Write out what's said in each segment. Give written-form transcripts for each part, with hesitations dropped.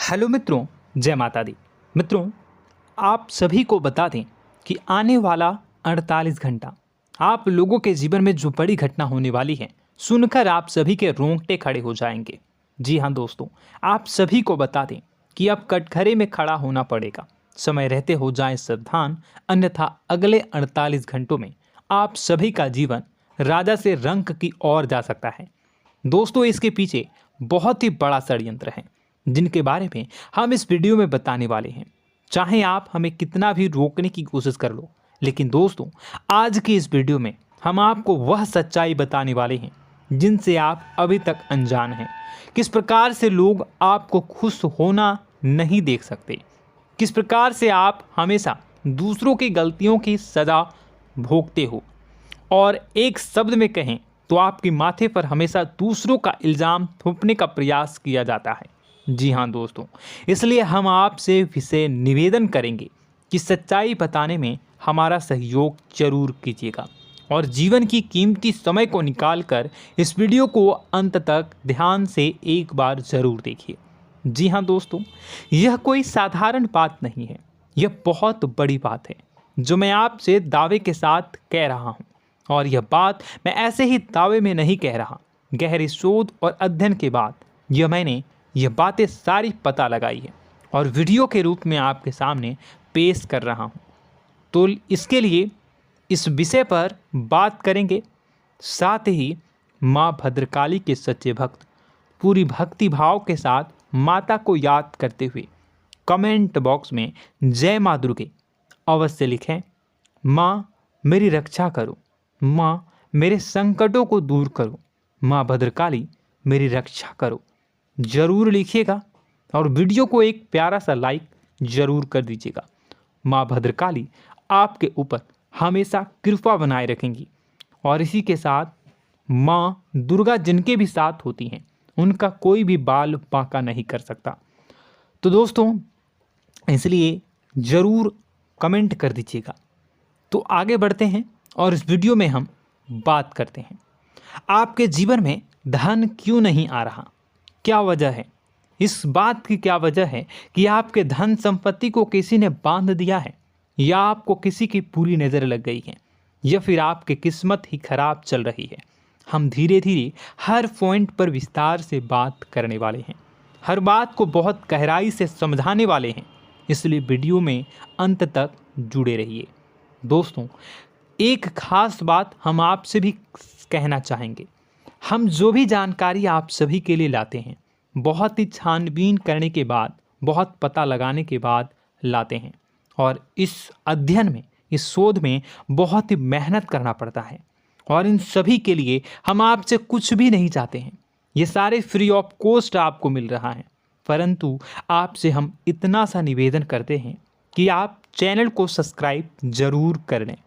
Hello मित्रों, जय माता दी। मित्रों, आप सभी को बता दें कि आने वाला 48 घंटा आप लोगों के जीवन में जो बड़ी घटना होने वाली है, सुनकर आप सभी के रोंगटे खड़े हो जाएंगे। जी हाँ दोस्तों, आप सभी को बता दें कि अब कटघरे में खड़ा होना पड़ेगा। समय रहते हो जाएं सावधान, अन्यथा अगले 48 घंटों में आप सभी का जीवन राजा से रंक की ओर जा सकता है। दोस्तों, इसके पीछे बहुत ही बड़ा षड्यंत्र है जिनके बारे में हम इस वीडियो में बताने वाले हैं। चाहे आप हमें कितना भी रोकने की कोशिश कर लो, लेकिन दोस्तों आज की इस वीडियो में हम आपको वह सच्चाई बताने वाले हैं जिनसे आप अभी तक अनजान हैं। किस प्रकार से लोग आपको खुश होना नहीं देख सकते, किस प्रकार से आप हमेशा दूसरों की गलतियों की सज़ा भोगते हो, और एक शब्द में कहें तो आपके माथे पर हमेशा दूसरों का इल्ज़ाम थोपने का प्रयास किया जाता है। जी हाँ दोस्तों, इसलिए हम आपसे विशेष निवेदन करेंगे कि सच्चाई बताने में हमारा सहयोग जरूर कीजिएगा और जीवन की कीमती समय को निकालकर इस वीडियो को अंत तक ध्यान से एक बार ज़रूर देखिए। जी हाँ दोस्तों, यह कोई साधारण बात नहीं है, यह बहुत बड़ी बात है जो मैं आपसे दावे के साथ कह रहा हूँ। और यह बात मैं ऐसे ही दावे में नहीं कह रहा, गहरी शोध और अध्ययन के बाद मैंने यह बातें सारी पता लगाई है और वीडियो के रूप में आपके सामने पेश कर रहा हूँ। तो इसके लिए इस विषय पर बात करेंगे। साथ ही माँ भद्रकाली के सच्चे भक्त पूरी भक्ति भाव के साथ माता को याद करते हुए कमेंट बॉक्स में जय माँ दुर्गे अवश्य लिखें। माँ मेरी रक्षा करो, माँ मेरे संकटों को दूर करो, माँ भद्रकाली मेरी रक्षा करो, ज़रूर लिखिएगा और वीडियो को एक प्यारा सा लाइक ज़रूर कर दीजिएगा। माँ भद्रकाली आपके ऊपर हमेशा कृपा बनाए रखेंगी और इसी के साथ माँ दुर्गा जिनके भी साथ होती हैं उनका कोई भी बाल बांका नहीं कर सकता। तो दोस्तों, इसलिए ज़रूर कमेंट कर दीजिएगा। तो आगे बढ़ते हैं और इस वीडियो में हम बात करते हैं, आपके जीवन में धन क्यों नहीं आ रहा, क्या वजह है। इस बात की क्या वजह है कि आपके धन संपत्ति को किसी ने बांध दिया है, या आपको किसी की पूरी नज़र लग गई है, या फिर आपकी किस्मत ही खराब चल रही है। हम धीरे धीरे हर पॉइंट पर विस्तार से बात करने वाले हैं, हर बात को बहुत गहराई से समझाने वाले हैं, इसलिए वीडियो में अंत तक जुड़े रहिए। दोस्तों, एक खास बात हम आपसे भी कहना चाहेंगे, हम जो भी जानकारी आप सभी के लिए लाते हैं बहुत ही छानबीन करने के बाद, बहुत पता लगाने के बाद लाते हैं, और इस अध्ययन में, इस शोध में बहुत ही मेहनत करना पड़ता है। और इन सभी के लिए हम आपसे कुछ भी नहीं चाहते हैं, ये सारे फ्री ऑफ कॉस्ट आपको मिल रहा है। परंतु आपसे हम इतना सा निवेदन करते हैं कि आप चैनल को सब्सक्राइब ज़रूर कर लें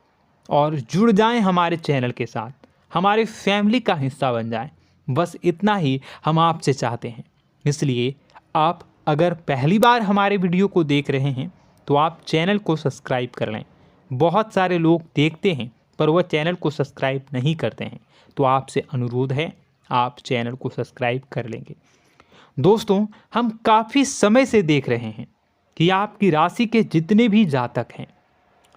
और जुड़ जाएं हमारे चैनल के साथ, हमारे फैमिली का हिस्सा बन जाएं। बस इतना ही हम आपसे चाहते हैं। इसलिए आप अगर पहली बार हमारे वीडियो को देख रहे हैं तो आप चैनल को सब्सक्राइब कर लें। बहुत सारे लोग देखते हैं पर वह चैनल को सब्सक्राइब नहीं करते हैं, तो आपसे अनुरोध है आप चैनल को सब्सक्राइब कर लेंगे। दोस्तों, हम काफ़ी समय से देख रहे हैं कि आपकी राशि के जितने भी जातक हैं,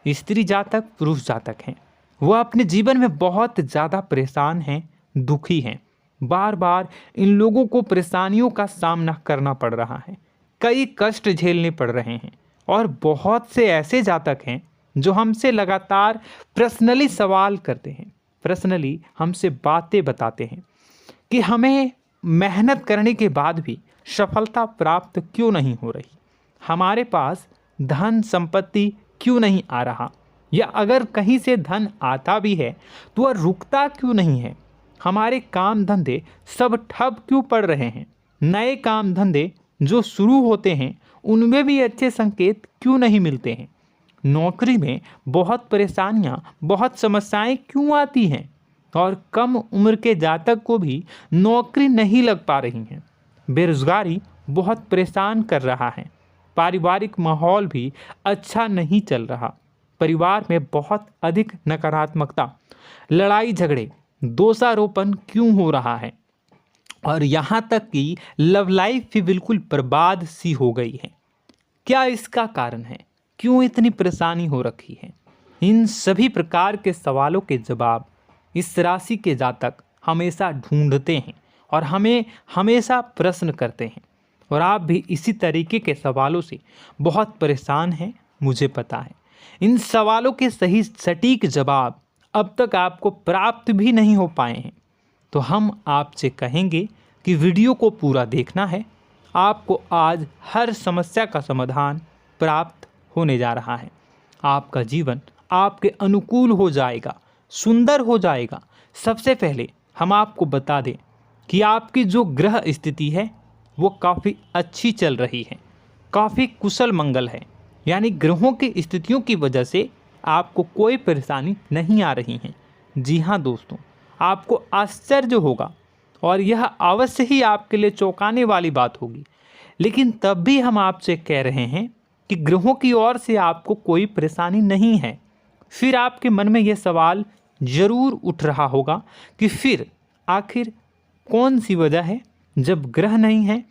स्त्री जातक पुरुष जातक हैं, वह अपने जीवन में बहुत ज़्यादा परेशान हैं, दुखी हैं। बार बार इन लोगों को परेशानियों का सामना करना पड़ रहा है, कई कष्ट झेलने पड़ रहे हैं। और बहुत से ऐसे जातक हैं जो हमसे लगातार पर्सनली सवाल करते हैं, पर्सनली हमसे बातें बताते हैं कि हमें मेहनत करने के बाद भी सफलता प्राप्त क्यों नहीं हो रही, हमारे पास धन संपत्ति क्यों नहीं आ रहा, या अगर कहीं से धन आता भी है तो वह रुकता क्यों नहीं है, हमारे काम धंधे सब ठप क्यों पड़ रहे हैं, नए काम धंधे जो शुरू होते हैं उनमें भी अच्छे संकेत क्यों नहीं मिलते हैं, नौकरी में बहुत परेशानियां, बहुत समस्याएं क्यों आती हैं, और कम उम्र के जातक को भी नौकरी नहीं लग पा रही हैं, बेरोजगारी बहुत परेशान कर रहा है, पारिवारिक माहौल भी अच्छा नहीं चल रहा, परिवार में बहुत अधिक नकारात्मकता, लड़ाई झगड़े, दोषारोपण क्यों हो रहा है, और यहाँ तक कि लव लाइफ भी बिल्कुल बर्बाद सी हो गई है। क्या इसका कारण है? क्यों इतनी परेशानी हो रखी है? इन सभी प्रकार के सवालों के जवाब इस राशि के जातक हमेशा ढूंढते हैं और हमें हमेशा प्रश्न करते हैं। और आप भी इसी तरीके के सवालों से बहुत परेशान हैं, मुझे पता है। इन सवालों के सही सटीक जवाब अब तक आपको प्राप्त भी नहीं हो पाए हैं। तो हम आपसे कहेंगे कि वीडियो को पूरा देखना है। आपको आज हर समस्या का समाधान प्राप्त होने जा रहा है। आपका जीवन आपके अनुकूल हो जाएगा, सुंदर हो जाएगा। सबसे पहले हम आपको बता दें कि आपकी जो ग्रह स्थिति है वो काफ़ी अच्छी चल रही है, काफ़ी कुशल मंगल है। यानी ग्रहों की स्थितियों की वजह से आपको कोई परेशानी नहीं आ रही है। जी हाँ दोस्तों, आपको आश्चर्य होगा और यह अवश्य ही आपके लिए चौंकाने वाली बात होगी। लेकिन तब भी हम आपसे कह रहे हैं कि ग्रहों की ओर से आपको कोई परेशानी नहीं है। फिर आपके मन में यह सवाल जरूर उठ रहा होगा कि फिर आखिर कौन सी वजह है? जब ग्रह नहीं है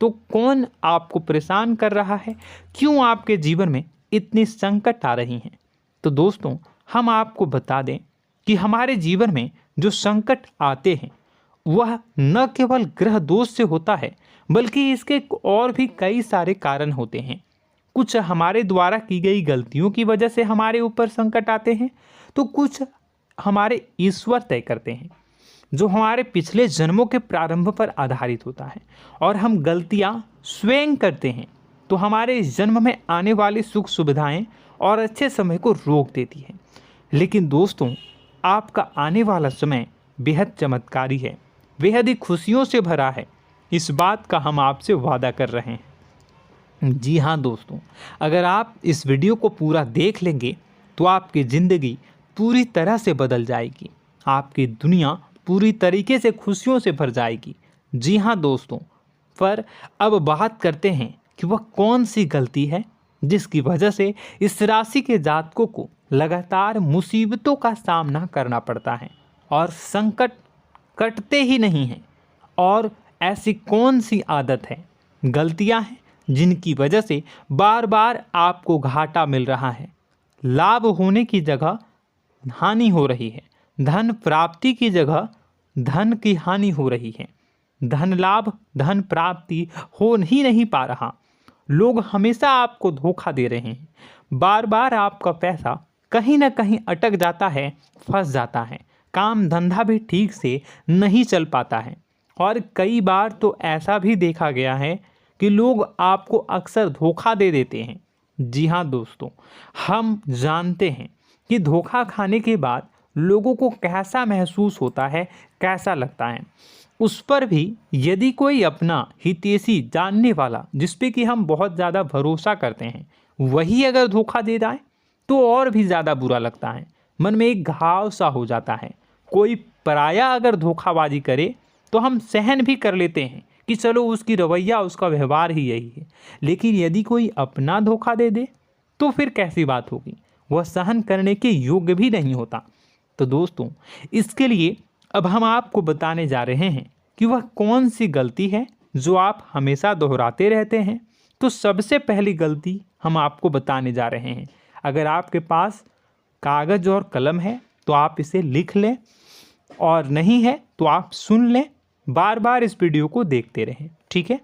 तो कौन आपको परेशान कर रहा है? क्यों आपके जीवन में इतनी संकट आ रही हैं? तो दोस्तों, हम आपको बता दें कि हमारे जीवन में जो संकट आते हैं वह न केवल ग्रह दोष से होता है, बल्कि इसके और भी कई सारे कारण होते हैं। कुछ हमारे द्वारा की गई गलतियों की वजह से हमारे ऊपर संकट आते हैं, तो कुछ हमारे ईश्वर तय करते हैं, जो हमारे पिछले जन्मों के प्रारंभ पर आधारित होता है। और हम गलतियां स्वयं करते हैं तो हमारे इस जन्म में आने वाली सुख सुविधाएं और अच्छे समय को रोक देती है। लेकिन दोस्तों, आपका आने वाला समय बेहद चमत्कारी है, बेहद ही खुशियों से भरा है। इस बात का हम आपसे वादा कर रहे हैं। जी हाँ दोस्तों, अगर आप इस वीडियो को पूरा देख लेंगे तो आपकी ज़िंदगी पूरी तरह से बदल जाएगी, आपकी दुनिया पूरी तरीके से खुशियों से भर जाएगी। जी हाँ दोस्तों, पर अब बात करते हैं कि वह कौन सी गलती है जिसकी वजह से इस राशि के जातकों को लगातार मुसीबतों का सामना करना पड़ता है और संकट कटते ही नहीं हैं। और ऐसी कौन सी आदत है, गलतियां हैं जिनकी वजह से बार बार आपको घाटा मिल रहा है, लाभ होने की जगह हानि हो रही है, धन प्राप्ति की जगह धन की हानि हो रही है, धन लाभ धन प्राप्ति हो ही नहीं पा रहा, लोग हमेशा आपको धोखा दे रहे हैं, बार बार आपका पैसा कहीं ना कहीं अटक जाता है, फंस जाता है, काम धंधा भी ठीक से नहीं चल पाता है। और कई बार तो ऐसा भी देखा गया है कि लोग आपको अक्सर धोखा दे देते हैं। जी हाँ दोस्तों, हम जानते हैं कि धोखा खाने के बाद लोगों को कैसा महसूस होता है, कैसा लगता है। उस पर भी यदि कोई अपना हितैषी जानने वाला, जिस पे कि हम बहुत ज़्यादा भरोसा करते हैं, वही अगर धोखा दे जाए तो और भी ज़्यादा बुरा लगता है, मन में एक घाव सा हो जाता है। कोई पराया अगर धोखाबाजी करे तो हम सहन भी कर लेते हैं कि चलो उसकी रवैया, उसका व्यवहार ही यही है। लेकिन यदि कोई अपना धोखा दे दे तो फिर कैसी बात होगी, वह सहन करने के योग्य भी नहीं होता। तो दोस्तों, इसके लिए अब हम आपको बताने जा रहे हैं कि वह कौन सी गलती है जो आप हमेशा दोहराते रहते हैं। तो सबसे पहली गलती हम आपको बताने जा रहे हैं। अगर आपके पास कागज़ और कलम है तो आप इसे लिख लें, और नहीं है तो आप सुन लें, बार बार इस वीडियो को देखते रहें, ठीक है।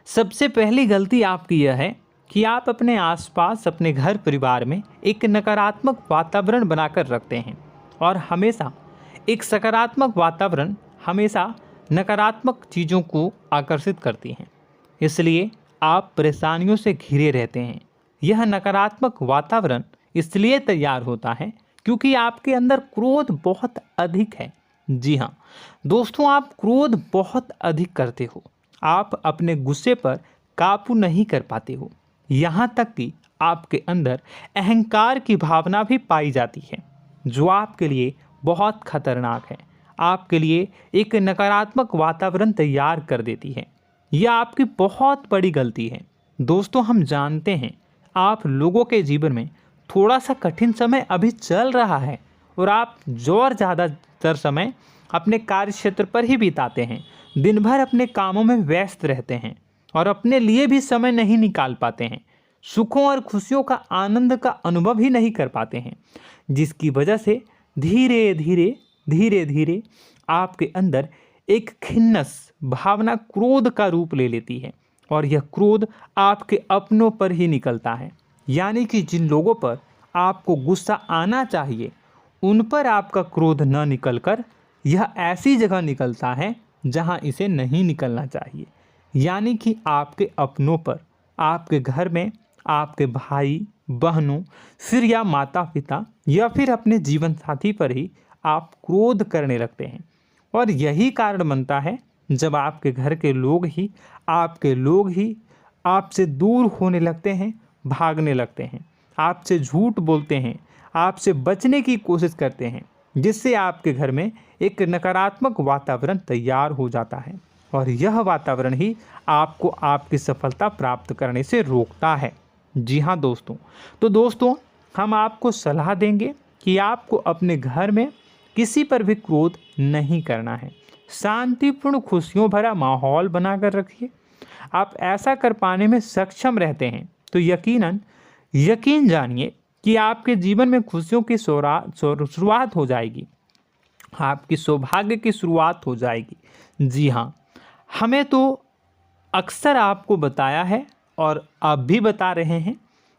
सबसे पहली गलती आपकी यह है कि आप अपने आसपास, अपने घर परिवार में एक नकारात्मक वातावरण बनाकर रखते हैं। और हमेशा एक सकारात्मक वातावरण हमेशा नकारात्मक चीज़ों को आकर्षित करती हैं, इसलिए आप परेशानियों से घिरे रहते हैं। यह नकारात्मक वातावरण इसलिए तैयार होता है क्योंकि आपके अंदर क्रोध बहुत अधिक है। जी हाँ दोस्तों, आप क्रोध बहुत अधिक करते हो, आप अपने गुस्से पर काबू नहीं कर पाते हो, यहाँ तक कि आपके अंदर अहंकार की भावना भी पाई जाती है, जो आपके लिए बहुत खतरनाक है, आपके लिए एक नकारात्मक वातावरण तैयार कर देती है। यह आपकी बहुत बड़ी गलती है। दोस्तों, हम जानते हैं आप लोगों के जीवन में थोड़ा सा कठिन समय अभी चल रहा है और आप और ज़्यादा अधिकतर समय अपने कार्य क्षेत्र पर ही बिताते हैं, दिन भर अपने कामों में व्यस्त रहते हैं और अपने लिए भी समय नहीं निकाल पाते हैं, सुखों और खुशियों का आनंद का अनुभव ही नहीं कर पाते हैं, जिसकी वजह से धीरे धीरे आपके अंदर एक खिन्नस भावना क्रोध का रूप ले लेती है और यह क्रोध आपके अपनों पर ही निकलता है। यानी कि जिन लोगों पर आपको गुस्सा आना चाहिए उन पर आपका क्रोध न निकलकर यह ऐसी जगह निकलता है जहां इसे नहीं निकलना चाहिए। यानी कि आपके अपनों पर, आपके घर में आपके भाई बहनों, फिर या माता पिता या फिर अपने जीवन साथी पर ही आप क्रोध करने लगते हैं। और यही कारण बनता है जब आपके घर के लोग ही आपसे दूर होने लगते हैं, भागने लगते हैं, आपसे झूठ बोलते हैं, आपसे बचने की कोशिश करते हैं, जिससे आपके घर में एक नकारात्मक वातावरण तैयार हो जाता है और यह वातावरण ही आपको आपकी सफलता प्राप्त करने से रोकता है। जी हाँ दोस्तों, तो दोस्तों हम आपको सलाह देंगे कि आपको अपने घर में किसी पर भी क्रोध नहीं करना है। शांतिपूर्ण खुशियों भरा माहौल बनाकर रखिए। आप ऐसा कर पाने में सक्षम रहते हैं तो यकीन जानिए कि आपके जीवन में खुशियों की शुरुआत हो जाएगी, आपकी सौभाग्य की शुरुआत हो जाएगी। जी हाँ, हमें तो अक्सर आपको बताया है और अब भी बता रहे हैं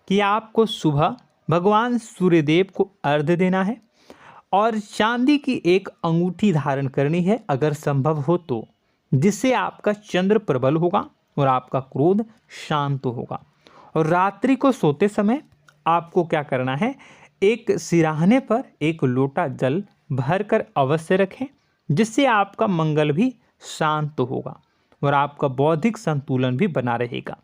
कि आपको सुबह भगवान सूर्यदेव को अर्घ्य देना है और चांदी की एक अंगूठी धारण करनी है अगर संभव हो तो, जिससे आपका चंद्र प्रबल होगा और आपका क्रोध शांत होगा। और रात्रि को सोते समय आपको क्या करना है, एक सिराहने पर एक लोटा जल भरकर अवश्य रखें, जिससे आपका मंगल भी शांत होगा और आपका बौद्धिक संतुलन भी बना रहेगा।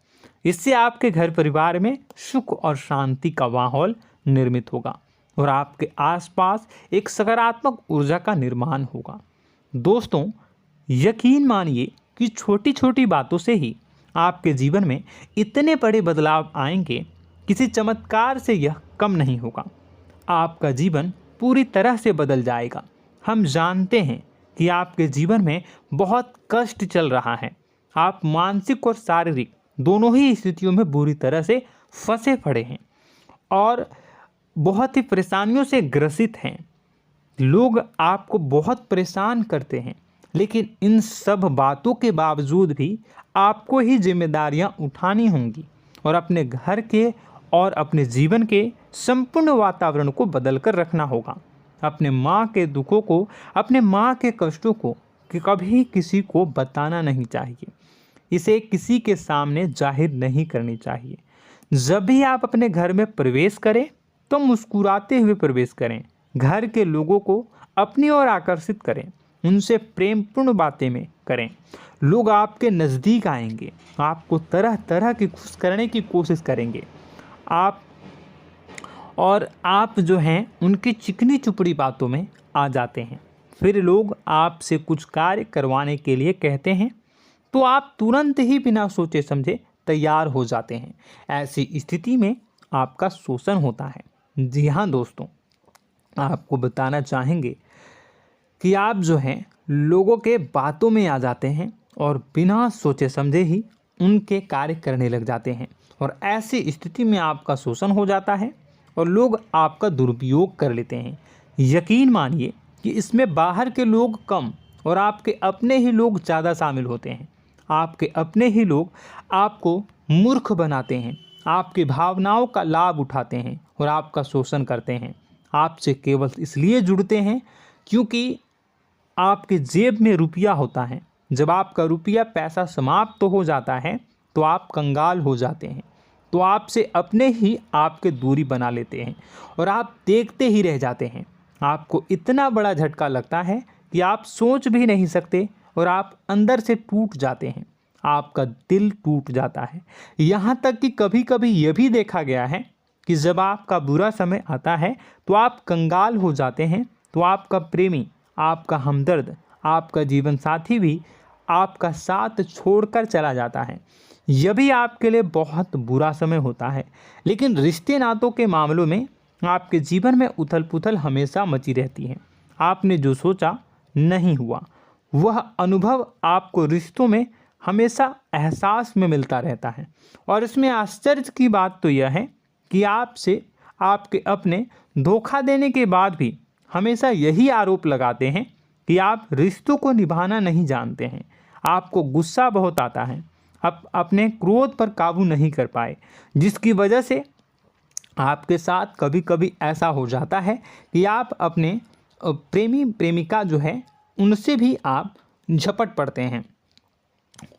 इससे आपके घर परिवार में सुख और शांति का माहौल निर्मित होगा और आपके आसपास एक सकारात्मक ऊर्जा का निर्माण होगा। दोस्तों यकीन मानिए कि छोटी छोटी बातों से ही आपके जीवन में इतने बड़े बदलाव आएंगे, किसी चमत्कार से यह कम नहीं होगा। आपका जीवन पूरी तरह से बदल जाएगा। हम जानते हैं कि आपके जीवन में बहुत कष्ट चल रहा है, आप मानसिक और शारीरिक दोनों ही स्थितियों में बुरी तरह से फंसे पड़े हैं और बहुत ही परेशानियों से ग्रसित हैं। लोग आपको बहुत परेशान करते हैं, लेकिन इन सब बातों के बावजूद भी आपको ही जिम्मेदारियां उठानी होंगी और अपने घर के और अपने जीवन के संपूर्ण वातावरण को बदल कर रखना होगा। अपने माँ के दुखों को, अपने माँ के कष्टों को कभी किसी को बताना नहीं चाहिए, इसे किसी के सामने जाहिर नहीं करनी चाहिए। जब भी आप अपने घर में प्रवेश करें तो मुस्कुराते हुए प्रवेश करें, घर के लोगों को अपनी ओर आकर्षित करें, उनसे प्रेमपूर्ण बातें में करें। लोग आपके नज़दीक आएंगे, आपको तरह तरह की खुश करने की कोशिश करेंगे। आप जो हैं उनकी चिकनी चुपड़ी बातों में आ जाते हैं। फिर लोग आपसे कुछ कार्य करवाने के लिए कहते हैं तो आप तुरंत ही बिना सोचे समझे तैयार हो जाते हैं। ऐसी स्थिति में आपका शोषण होता है। जी हाँ दोस्तों, आपको बताना चाहेंगे कि आप जो हैं लोगों के बातों में आ जाते हैं और बिना सोचे समझे ही उनके कार्य करने लग जाते हैं और ऐसी स्थिति में आपका शोषण हो जाता है और लोग आपका दुरुपयोग कर लेते हैं। यकीन मानिए कि इसमें बाहर के लोग कम और आपके अपने ही लोग ज़्यादा शामिल होते हैं। आपके अपने ही लोग आपको मूर्ख बनाते हैं, आपकी भावनाओं का लाभ उठाते हैं और आपका शोषण करते हैं। आपसे केवल इसलिए जुड़ते हैं क्योंकि आपके जेब में रुपया होता है। जब आपका रुपया पैसा समाप्त हो जाता है तो आप कंगाल हो जाते हैं, तो आपसे अपने ही आपके दूरी बना लेते हैं और आप देखते ही रह जाते हैं। आपको इतना बड़ा झटका लगता है कि आप सोच भी नहीं सकते और आप अंदर से टूट जाते हैं, आपका दिल टूट जाता है। यहाँ तक कि कभी कभी यह भी देखा गया है कि जब आपका बुरा समय आता है तो आप कंगाल हो जाते हैं, तो आपका प्रेमी, आपका हमदर्द, आपका जीवन साथी भी आपका साथ छोड़कर चला जाता है। यह भी आपके लिए बहुत बुरा समय होता है। लेकिन रिश्ते नातों के मामलों में आपके जीवन में उथल पुथल हमेशा मची रहती है। आपने जो सोचा नहीं हुआ। वह अनुभव आपको रिश्तों में हमेशा एहसास में मिलता रहता है। और इसमें आश्चर्य की बात तो यह है कि आपसे आपके अपने धोखा देने के बाद भी हमेशा यही आरोप लगाते हैं कि आप रिश्तों को निभाना नहीं जानते हैं। आपको गुस्सा बहुत आता है, अपने क्रोध पर काबू नहीं कर पाए, जिसकी वजह से आपके साथ कभी कभी ऐसा हो जाता है कि आप अपने प्रेमी प्रेमिका जो है उनसे भी आप झपट पड़ते हैं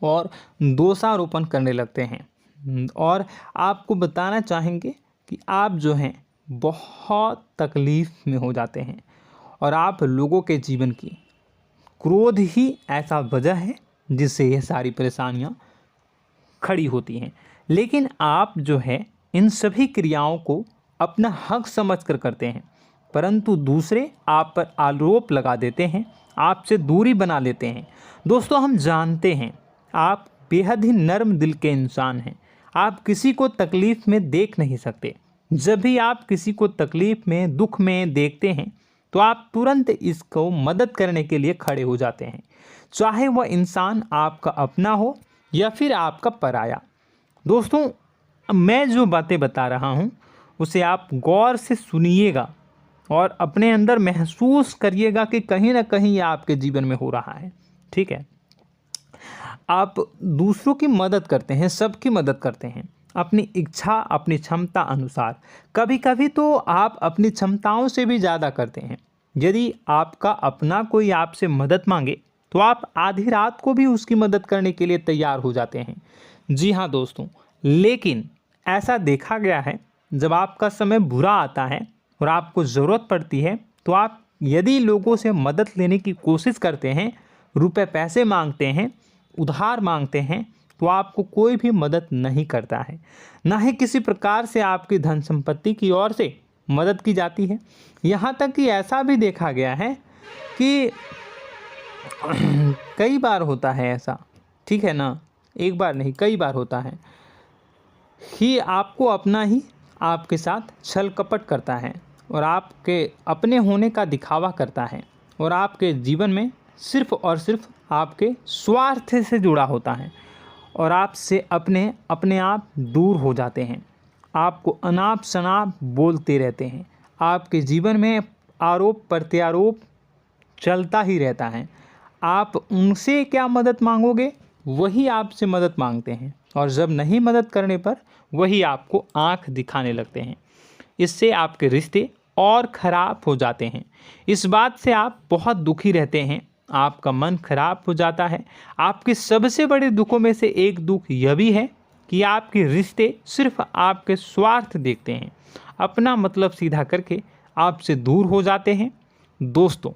और दोषारोपण करने लगते हैं। और आपको बताना चाहेंगे कि आप जो हैं बहुत तकलीफ़ में हो जाते हैं और आप लोगों के जीवन की क्रोध ही ऐसा वजह है जिससे ये सारी परेशानियां खड़ी होती हैं। लेकिन आप जो है इन सभी क्रियाओं को अपना हक समझकर करते हैं, परंतु दूसरे आप पर आरोप लगा देते हैं, आपसे दूरी बना लेते हैं। दोस्तों, हम जानते हैं आप बेहद ही नर्म दिल के इंसान हैं। आप किसी को तकलीफ़ में देख नहीं सकते। जब भी आप किसी को तकलीफ़ में, दुख में देखते हैं तो आप तुरंत इसको मदद करने के लिए खड़े हो जाते हैं, चाहे वह इंसान आपका अपना हो या फिर आपका पराया। दोस्तों, मैं जो बातें बता रहा हूँ उसे आप गौर से सुनिएगा और अपने अंदर महसूस करिएगा कि कहीं ना कहीं ये आपके जीवन में हो रहा है। ठीक है, आप दूसरों की मदद करते हैं, सबकी मदद करते हैं अपनी इच्छा, अपनी क्षमता अनुसार। कभी कभी तो आप अपनी क्षमताओं से भी ज़्यादा करते हैं। यदि आपका अपना कोई आपसे मदद मांगे तो आप आधी रात को भी उसकी मदद करने के लिए तैयार हो जाते हैं। जी हाँ दोस्तों, लेकिन ऐसा देखा गया है जब आपका समय बुरा आता है और आपको ज़रूरत पड़ती है तो आप यदि लोगों से मदद लेने की कोशिश करते हैं, रुपए पैसे मांगते हैं, उधार मांगते हैं, तो आपको कोई भी मदद नहीं करता है। ना ही किसी प्रकार से आपकी धन संपत्ति की ओर से मदद की जाती है। यहाँ तक कि ऐसा भी देखा गया है कि कई बार होता है ऐसा, ठीक है ना, एक बार नहीं कई बार होता है कि आपको अपना ही आपके साथ छल कपट करता है और आपके अपने होने का दिखावा करता है और आपके जीवन में सिर्फ और सिर्फ आपके स्वार्थ से जुड़ा होता है और आपसे अपने आप दूर हो जाते हैं। आपको अनाप शनाप बोलते रहते हैं। आपके जीवन में आरोप प्रत्यारोप चलता ही रहता है। आप उनसे क्या मदद मांगोगे, वही आपसे मदद मांगते हैं और जब नहीं मदद करने पर वही आपको आंख दिखाने लगते हैं। इससे आपके रिश्ते और ख़राब हो जाते हैं। इस बात से आप बहुत दुखी रहते हैं, आपका मन खराब हो जाता है। आपके सबसे बड़े दुखों में से एक दुख यह भी है कि आपके रिश्ते सिर्फ आपके स्वार्थ देखते हैं, अपना मतलब सीधा करके आपसे दूर हो जाते हैं। दोस्तों,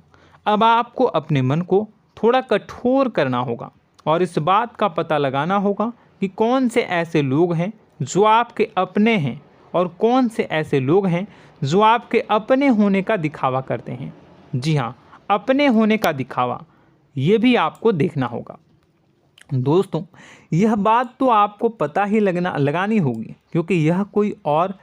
अब आपको अपने मन को थोड़ा कठोर करना होगा और इस बात का पता लगाना होगा कि कौन से ऐसे लोग हैं जो आपके अपने हैं और कौन से ऐसे लोग हैं जो आपके अपने होने का दिखावा करते हैं। जी हाँ, अपने होने का दिखावा, ये भी आपको देखना होगा। दोस्तों, यह बात तो आपको पता ही लगानी होगी, क्योंकि यह कोई और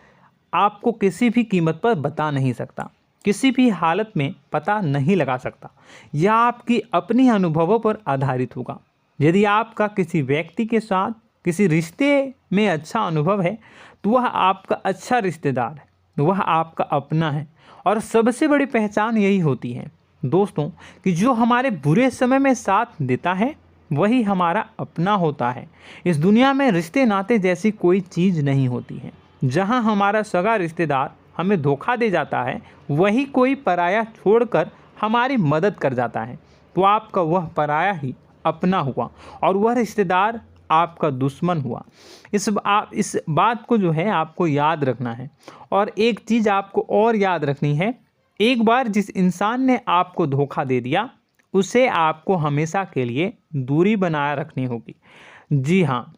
आपको किसी भी कीमत पर बता नहीं सकता, किसी भी हालत में पता नहीं लगा सकता। यह आपकी अपनी अनुभवों पर आधारित होगा। यदि आपका किसी व्यक्ति के साथ किसी रिश्ते में अच्छा अनुभव है तो वह आपका अच्छा रिश्तेदार है, वह आपका अपना है। और सबसे बड़ी पहचान यही होती है दोस्तों कि जो हमारे बुरे समय में साथ देता है वही हमारा अपना होता है। इस दुनिया में रिश्ते नाते जैसी कोई चीज़ नहीं होती है। जहां हमारा सगा रिश्तेदार हमें धोखा दे जाता है, वही कोई पराया छोड़कर हमारी मदद कर जाता है, तो आपका वह पराया ही अपना हुआ और वह रिश्तेदार आपका दुश्मन हुआ। इस बात को जो है आपको याद रखना है। और एक चीज़ आपको और याद रखनी है, एक बार जिस इंसान ने आपको धोखा दे दिया उसे आपको हमेशा के लिए दूरी बनाए रखनी होगी। जी हाँ,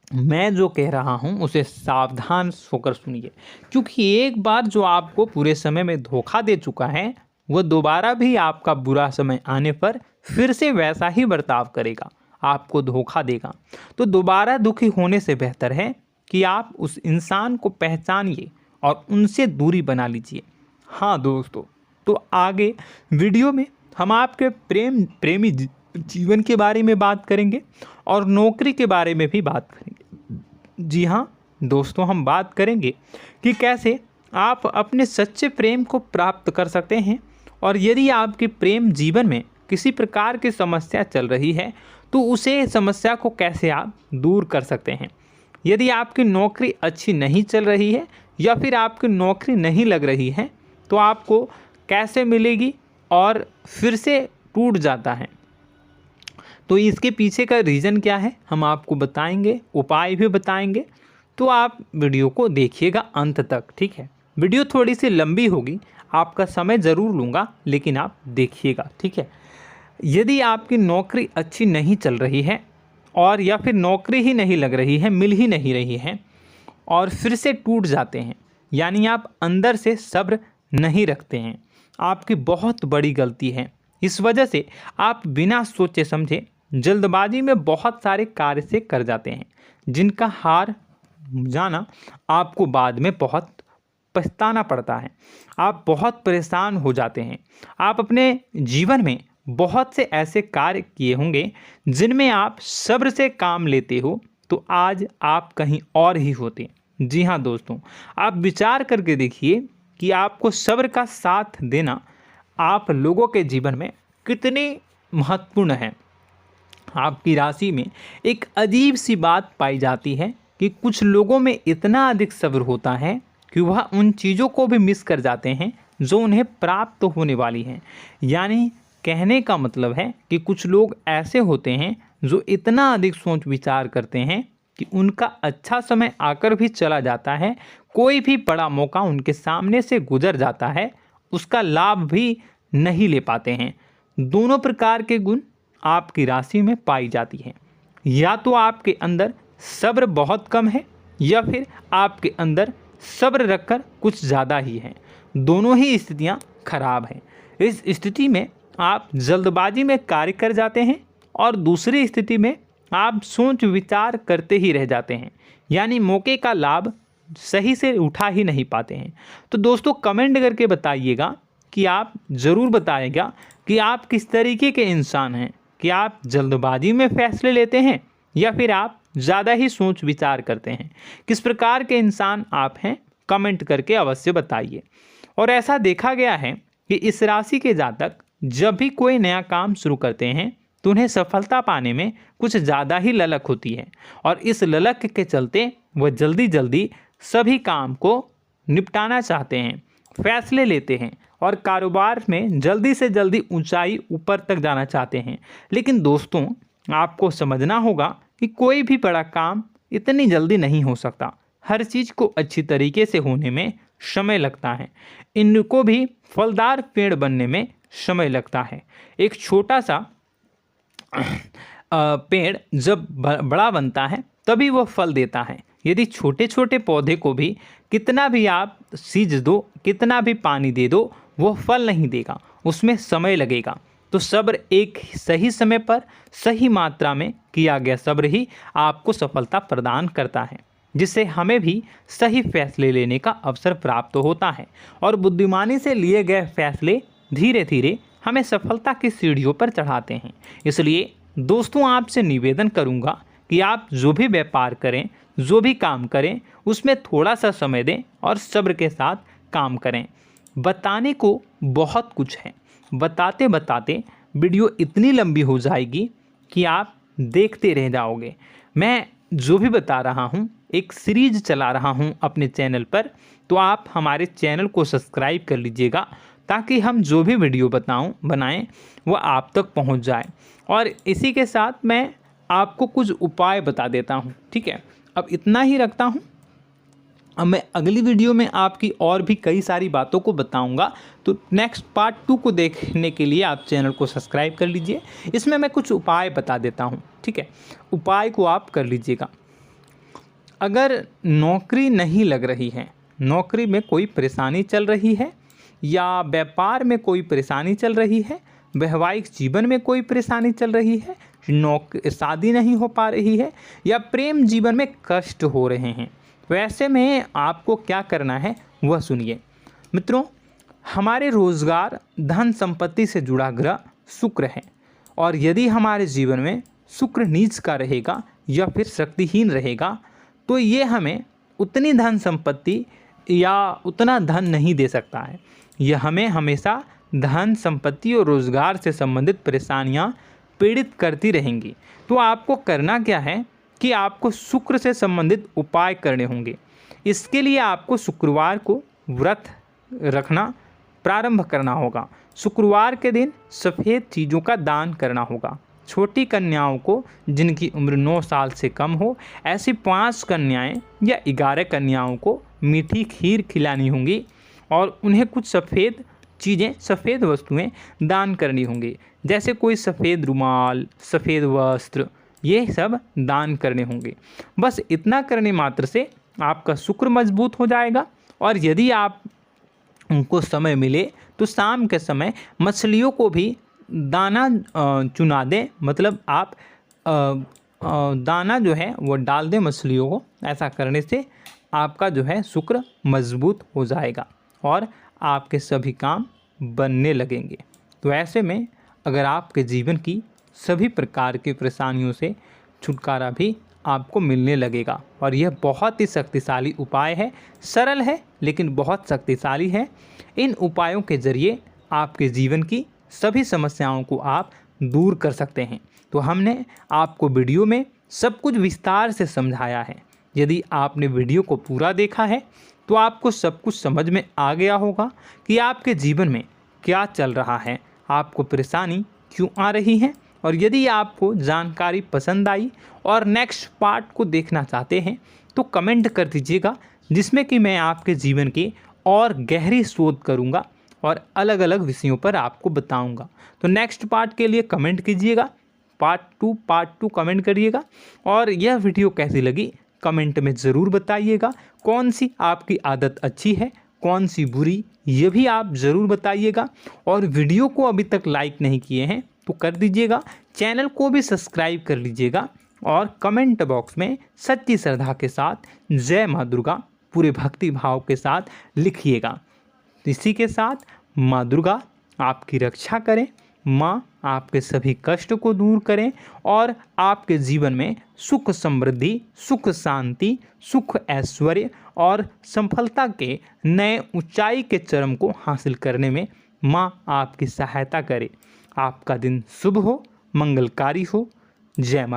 मैं जो कह रहा हूँ उसे सावधान होकर सुनिए, क्योंकि एक बार जो आपको पूरे समय में धोखा दे चुका है वह दोबारा भी आपका बुरा समय आने पर फिर से वैसा ही बर्ताव करेगा, आपको धोखा देगा। तो दोबारा दुखी होने से बेहतर है कि आप उस इंसान को पहचानिए और उनसे दूरी बना लीजिए। हाँ दोस्तों, तो आगे वीडियो में हम आपके प्रेमी जीवन के बारे में बात करेंगे और नौकरी के बारे में भी बात करेंगे। जी हाँ दोस्तों, हम बात करेंगे कि कैसे आप अपने सच्चे प्रेम को प्राप्त कर सकते हैं, और यदि आपके प्रेम जीवन में किसी प्रकार की समस्या चल रही है तो उसे समस्या को कैसे आप दूर कर सकते हैं। यदि आपकी नौकरी अच्छी नहीं चल रही है या फिर आपकी नौकरी नहीं लग रही है तो आपको कैसे मिलेगी और फिर से टूट जाता है, तो इसके पीछे का रीज़न क्या है हम आपको बताएंगे, उपाय भी बताएंगे। तो आप वीडियो को देखिएगा अंत तक, ठीक है। वीडियो थोड़ी सी लंबी होगी, आपका समय ज़रूर लूँगा, लेकिन आप देखिएगा, ठीक है। यदि आपकी नौकरी अच्छी नहीं चल रही है और या फिर नौकरी ही नहीं लग रही है, मिल ही नहीं रही है और फिर से टूट जाते हैं, यानी आप अंदर से सब्र नहीं रखते हैं, आपकी बहुत बड़ी गलती है। इस वजह से आप बिना सोचे समझे जल्दबाजी में बहुत सारे कार्य से कर जाते हैं, जिनका हार जाना आपको बाद में बहुत पछताना पड़ता है। आप बहुत परेशान हो जाते हैं। आप अपने जीवन में बहुत से ऐसे कार्य किए होंगे जिनमें आप सब्र से काम लेते हो, तो आज आप कहीं और ही होते। जी हाँ दोस्तों, आप विचार करके देखिए कि आपको सब्र का साथ देना आप लोगों के जीवन में कितने महत्वपूर्ण है। आपकी राशि में एक अजीब सी बात पाई जाती है कि कुछ लोगों में इतना अधिक सब्र होता है कि वह उन चीज़ों को भी मिस कर जाते हैं जो उन्हें प्राप्त होने वाली हैं। यानी कहने का मतलब है कि कुछ लोग ऐसे होते हैं जो इतना अधिक सोच विचार करते हैं कि उनका अच्छा समय आकर भी चला जाता है, कोई भी बड़ा मौका उनके सामने से गुजर जाता है, उसका लाभ भी नहीं ले पाते हैं। दोनों प्रकार के गुण आपकी राशि में पाई जाती हैं। या तो आपके अंदर सब्र बहुत कम है या फिर आपके अंदर सब्र रखकर कुछ ज़्यादा ही है। दोनों ही स्थितियाँ खराब हैं। इस स्थिति में आप जल्दबाजी में कार्य कर जाते हैं और दूसरी स्थिति में आप सोच विचार करते ही रह जाते हैं, यानी मौके का लाभ सही से उठा ही नहीं पाते हैं। तो दोस्तों कमेंट करके बताइएगा कि आप ज़रूर बताइएगा कि आप किस तरीके के इंसान हैं, कि आप जल्दबाजी में फैसले लेते हैं या फिर आप ज़्यादा ही सोच विचार करते हैं। किस प्रकार के इंसान आप हैं, कमेंट करके अवश्य बताइए। और ऐसा देखा गया है कि इस राशि के जातक जब भी कोई नया काम शुरू करते हैं तो उन्हें सफलता पाने में कुछ ज़्यादा ही ललक होती है, और इस ललक के चलते वह जल्दी जल्दी सभी काम को निपटाना चाहते हैं, फैसले लेते हैं और कारोबार में जल्दी से जल्दी ऊंचाई ऊपर तक जाना चाहते हैं। लेकिन दोस्तों आपको समझना होगा कि कोई भी बड़ा काम इतनी जल्दी नहीं हो सकता। हर चीज़ को अच्छी तरीके से होने में समय लगता है। इनको भी फलदार पेड़ बनने में समय लगता है। एक छोटा सा पेड़ जब बड़ा बनता है तभी वह फल देता है। यदि छोटे छोटे पौधे को भी कितना भी आप सींच दो, कितना भी पानी दे दो, वो फल नहीं देगा, उसमें समय लगेगा। तो सब्र एक सही समय पर सही मात्रा में किया गया सब्र ही आपको सफलता प्रदान करता है, जिससे हमें भी सही फैसले लेने का अवसर प्राप्त होता है। और बुद्धिमानी से लिए गए फैसले धीरे धीरे हमें सफलता की सीढ़ियों पर चढ़ाते हैं। इसलिए दोस्तों आपसे निवेदन करूंगा कि आप जो भी व्यापार करें, जो भी काम करें, उसमें थोड़ा सा समय दें और सब्र के साथ काम करें। बताने को बहुत कुछ है, बताते बताते वीडियो इतनी लंबी हो जाएगी कि आप देखते रह जाओगे। मैं जो भी बता रहा हूँ एक सीरीज चला रहा हूँ अपने चैनल पर, तो आप हमारे चैनल को सब्सक्राइब कर लीजिएगा ताकि हम जो भी वीडियो बनाएं वो आप तक पहुँच जाए। और इसी के साथ मैं आपको कुछ उपाय बता देता हूँ, ठीक है। अब इतना ही रखता हूँ। अब मैं अगली वीडियो में आपकी और भी कई सारी बातों को बताऊंगा। तो नेक्स्ट पार्ट 2 को देखने के लिए आप चैनल को सब्सक्राइब कर लीजिए। इसमें मैं कुछ उपाय बता देता हूं, ठीक है। उपाय को आप कर लीजिएगा। अगर नौकरी नहीं लग रही है, नौकरी में कोई परेशानी चल रही है, या व्यापार में कोई परेशानी चल रही है, वैवाहिक जीवन में कोई परेशानी चल रही है, शादी नहीं हो पा रही है, या प्रेम जीवन में कष्ट हो रहे हैं, वैसे में आपको क्या करना है वह सुनिए। मित्रों, हमारे रोजगार धन संपत्ति से जुड़ा ग्रह शुक्र है, और यदि हमारे जीवन में शुक्र नीच का रहेगा या फिर शक्तिहीन रहेगा तो ये हमें उतनी धन संपत्ति या उतना धन नहीं दे सकता है। यह हमें हमेशा धन संपत्ति और रोजगार से संबंधित परेशानियां पीड़ित करती रहेंगी। तो आपको करना क्या है कि आपको शुक्र से संबंधित उपाय करने होंगे। इसके लिए आपको शुक्रवार को व्रत रखना प्रारंभ करना होगा। शुक्रवार के दिन सफ़ेद चीज़ों का दान करना होगा। छोटी कन्याओं को जिनकी उम्र 9 साल से कम हो, ऐसी 5 कन्याएं या 11 कन्याओं को मीठी खीर खिलानी होंगी और उन्हें कुछ सफ़ेद चीज़ें, सफ़ेद वस्तुएं दान करनी होंगी, जैसे कोई सफ़ेद रुमाल, सफ़ेद वस्त्र, ये सब दान करने होंगे। बस इतना करने मात्र से आपका शुक्र मजबूत हो जाएगा। और यदि आप उनको समय मिले तो शाम के समय मछलियों को भी दाना चुना दें, मतलब आप दाना जो है वो डाल दें मछलियों को। ऐसा करने से आपका जो है शुक्र मजबूत हो जाएगा और आपके सभी काम बनने लगेंगे। तो ऐसे में अगर आपके जीवन की सभी प्रकार की परेशानियों से छुटकारा भी आपको मिलने लगेगा। और यह बहुत ही शक्तिशाली उपाय है, सरल है लेकिन बहुत शक्तिशाली है। इन उपायों के ज़रिए आपके जीवन की सभी समस्याओं को आप दूर कर सकते हैं। तो हमने आपको वीडियो में सब कुछ विस्तार से समझाया है। यदि आपने वीडियो को पूरा देखा है तो आपको सब कुछ समझ में आ गया होगा कि आपके जीवन में क्या चल रहा है, आपको परेशानी क्यों आ रही है। और यदि आपको जानकारी पसंद आई और नेक्स्ट पार्ट को देखना चाहते हैं तो कमेंट कर दीजिएगा, जिसमें कि मैं आपके जीवन की और गहरी शोध करूंगा और अलग अलग विषयों पर आपको बताऊंगा। तो नेक्स्ट पार्ट के लिए कमेंट कीजिएगा, पार्ट टू कमेंट करिएगा। और यह वीडियो कैसी लगी कमेंट में ज़रूर बताइएगा। कौन सी आपकी आदत अच्छी है, कौन सी बुरी, ये भी आप ज़रूर बताइएगा। और वीडियो को अभी तक लाइक नहीं किए हैं तो कर दीजिएगा, चैनल को भी सब्सक्राइब कर लीजिएगा और कमेंट बॉक्स में सच्ची श्रद्धा के साथ जय माँ दुर्गा पूरे भक्ति भाव के साथ लिखिएगा। इसी के साथ माँ दुर्गा आपकी रक्षा करें, माँ आपके सभी कष्ट को दूर करें और आपके जीवन में सुख समृद्धि, सुख शांति, सुख ऐश्वर्य और सफलता के नए ऊंचाई के चरम को हासिल करने में माँ आपकी सहायता करे। आपका दिन शुभ हो, मंगलकारी हो। जय माँ।